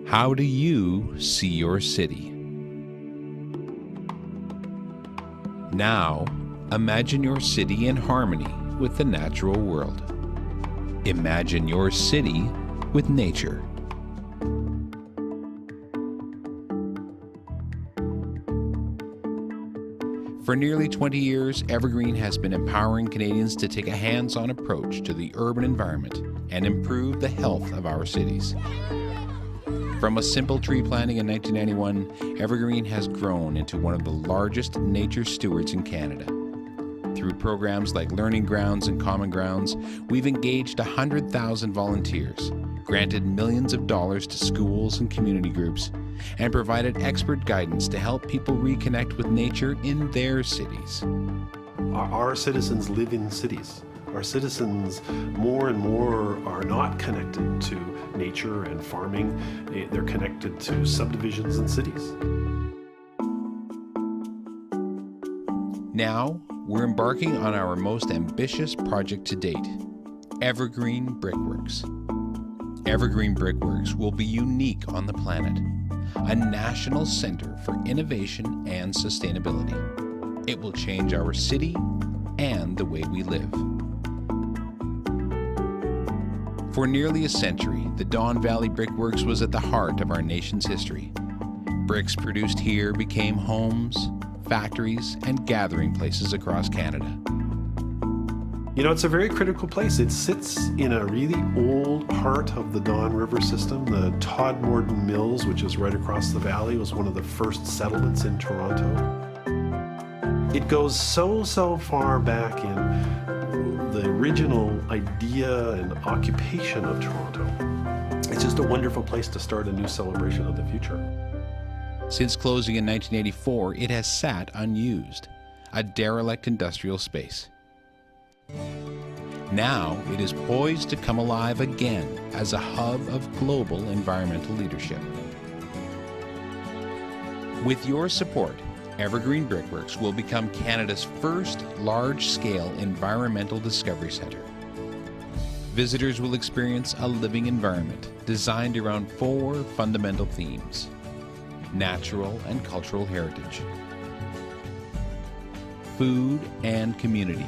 How do you see your city? Now, imagine your city in harmony with the natural world. Imagine your city with nature. For nearly 20 years, Evergreen has been empowering Canadians to take a hands-on approach to the urban environment and improve the health of our cities. From a simple tree planting in 1991, Evergreen has grown into one of the largest nature stewards in Canada. Through programs like Learning Grounds and Common Grounds, we've engaged 100,000 volunteers, granted millions of dollars to schools and community groups, and provided expert guidance to help people reconnect with nature in their cities. Our citizens live in cities. Our citizens more and more are not connected to nature and farming. They're connected to subdivisions and cities. Now, we're embarking on our most ambitious project to date, Evergreen Brickworks. Evergreen Brickworks will be unique on the planet, a national center for innovation and sustainability. It will change our city and the way we live. For nearly a century, the Don Valley Brickworks was at the heart of our nation's history. Bricks produced here became homes, factories, and gathering places across Canada. You know, it's a very critical place. It sits in a really old part of the Don River system. The Todmorden Mills, which is right across the valley, was one of the first settlements in Toronto. It goes so far back in the original idea and occupation of Toronto. It's just a wonderful place to start a new celebration of the future. Since closing in 1984, it has sat unused, a derelict industrial space. Now it is poised to come alive again as a hub of global environmental leadership. With your support, Evergreen Brickworks will become Canada's first large-scale environmental discovery center. Visitors will experience a living environment designed around 4 fundamental themes: natural and cultural heritage, food and community,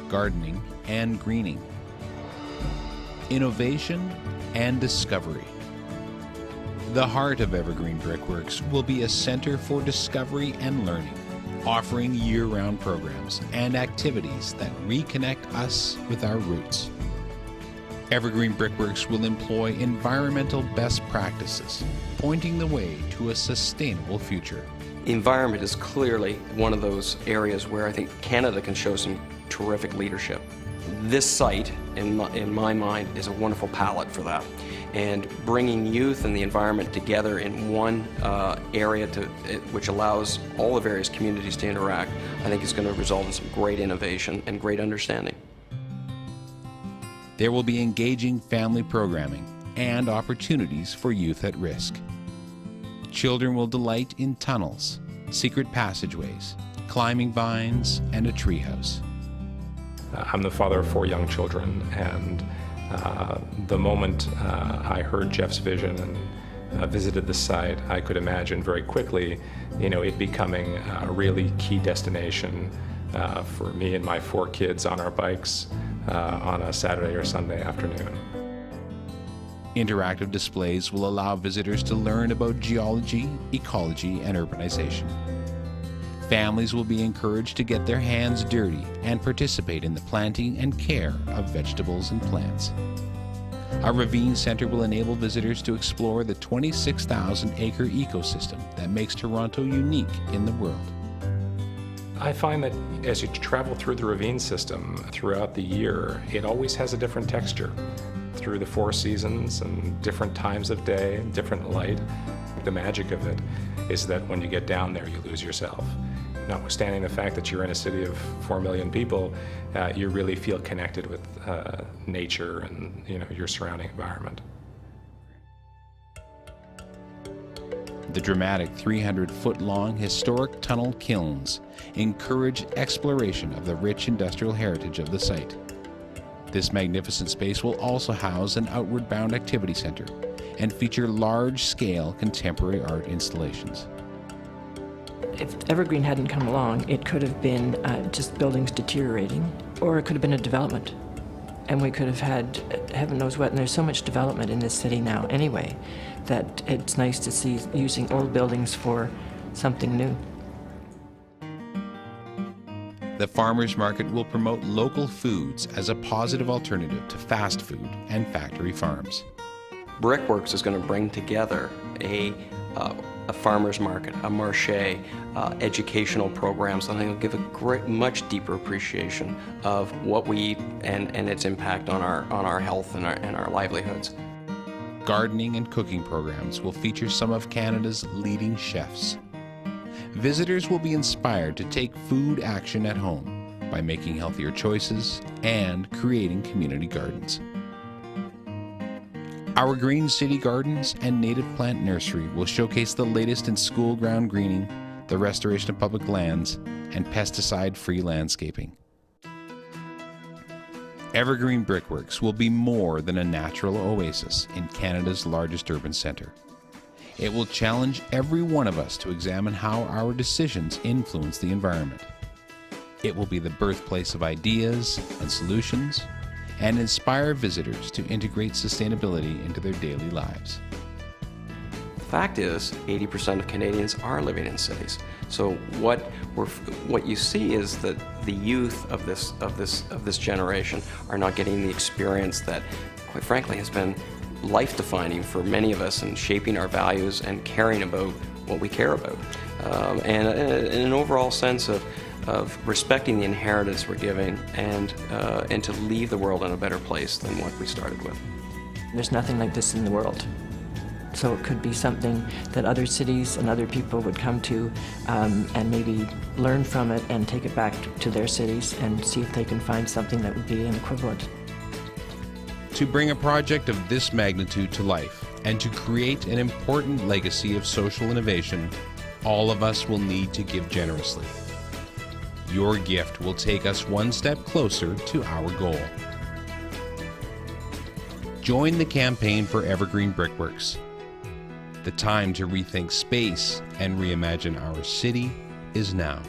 gardening and greening, innovation and discovery. The heart of Evergreen Brickworks will be a center for discovery and learning, offering year-round programs and activities that reconnect us with our roots. Evergreen Brickworks will employ environmental best practices, pointing the way to a sustainable future. The environment is clearly one of those areas where I think Canada can show some terrific leadership. This site, in my mind, is a wonderful palette for that. And bringing youth and the environment together in one area which allows all the various communities to interact, I think is going to result in some great innovation and great understanding. There will be engaging family programming and opportunities for youth at risk. Children will delight in tunnels, secret passageways, climbing vines, and a treehouse. I'm the father of 4 young children, and the moment I heard Jeff's vision and visited the site, I could imagine very quickly, it becoming a really key destination for me and my 4 kids on our bikes on a Saturday or Sunday afternoon. Interactive displays will allow visitors to learn about geology, ecology, and urbanization. Families will be encouraged to get their hands dirty and participate in the planting and care of vegetables and plants. Our Ravine Center will enable visitors to explore the 26,000-acre ecosystem that makes Toronto unique in the world. I find that as you travel through the ravine system throughout the year, it always has a different texture. Through the 4 seasons and different times of day, different light. The magic of it is that when you get down there, you lose yourself. Notwithstanding the fact that you're in a city of 4 million people, you really feel connected with nature and your surrounding environment. The dramatic 300-foot-long historic tunnel kilns encourage exploration of the rich industrial heritage of the site. This magnificent space will also house an outward-bound activity center, and feature large-scale contemporary art installations. If Evergreen hadn't come along, it could have been just buildings deteriorating, or it could have been a development. And we could have had, heaven knows what, and there's so much development in this city now anyway, that it's nice to see using old buildings for something new. The farmers market will promote local foods as a positive alternative to fast food and factory farms. Brickworks is going to bring together a farmer's market, a marché, educational programs, and it'll give a much deeper appreciation of what we eat and its impact on our health and our livelihoods. Gardening and cooking programs will feature some of Canada's leading chefs. Visitors will be inspired to take food action at home by making healthier choices and creating community gardens. Our Green City Gardens and Native Plant Nursery will showcase the latest in school ground greening, the restoration of public lands, and pesticide-free landscaping. Evergreen Brickworks will be more than a natural oasis in Canada's largest urban centre. It will challenge every one of us to examine how our decisions influence the environment. It will be the birthplace of ideas and solutions, and inspire visitors to integrate sustainability into their daily lives. The fact is, 80% of Canadians are living in cities. So what you see is that the youth of this generation are not getting the experience that, quite frankly, has been life-defining for many of us in shaping our values and caring about what we care about, and an overall sense of respecting the inheritance we're giving and to leave the world in a better place than what we started with. There's nothing like this in the world. So it could be something that other cities and other people would come to and maybe learn from it and take it back to their cities and see if they can find something that would be an equivalent. To bring a project of this magnitude to life and to create an important legacy of social innovation, all of us will need to give generously. Your gift will take us one step closer to our goal. Join the campaign for Evergreen Brickworks. The time to rethink space and reimagine our city is now.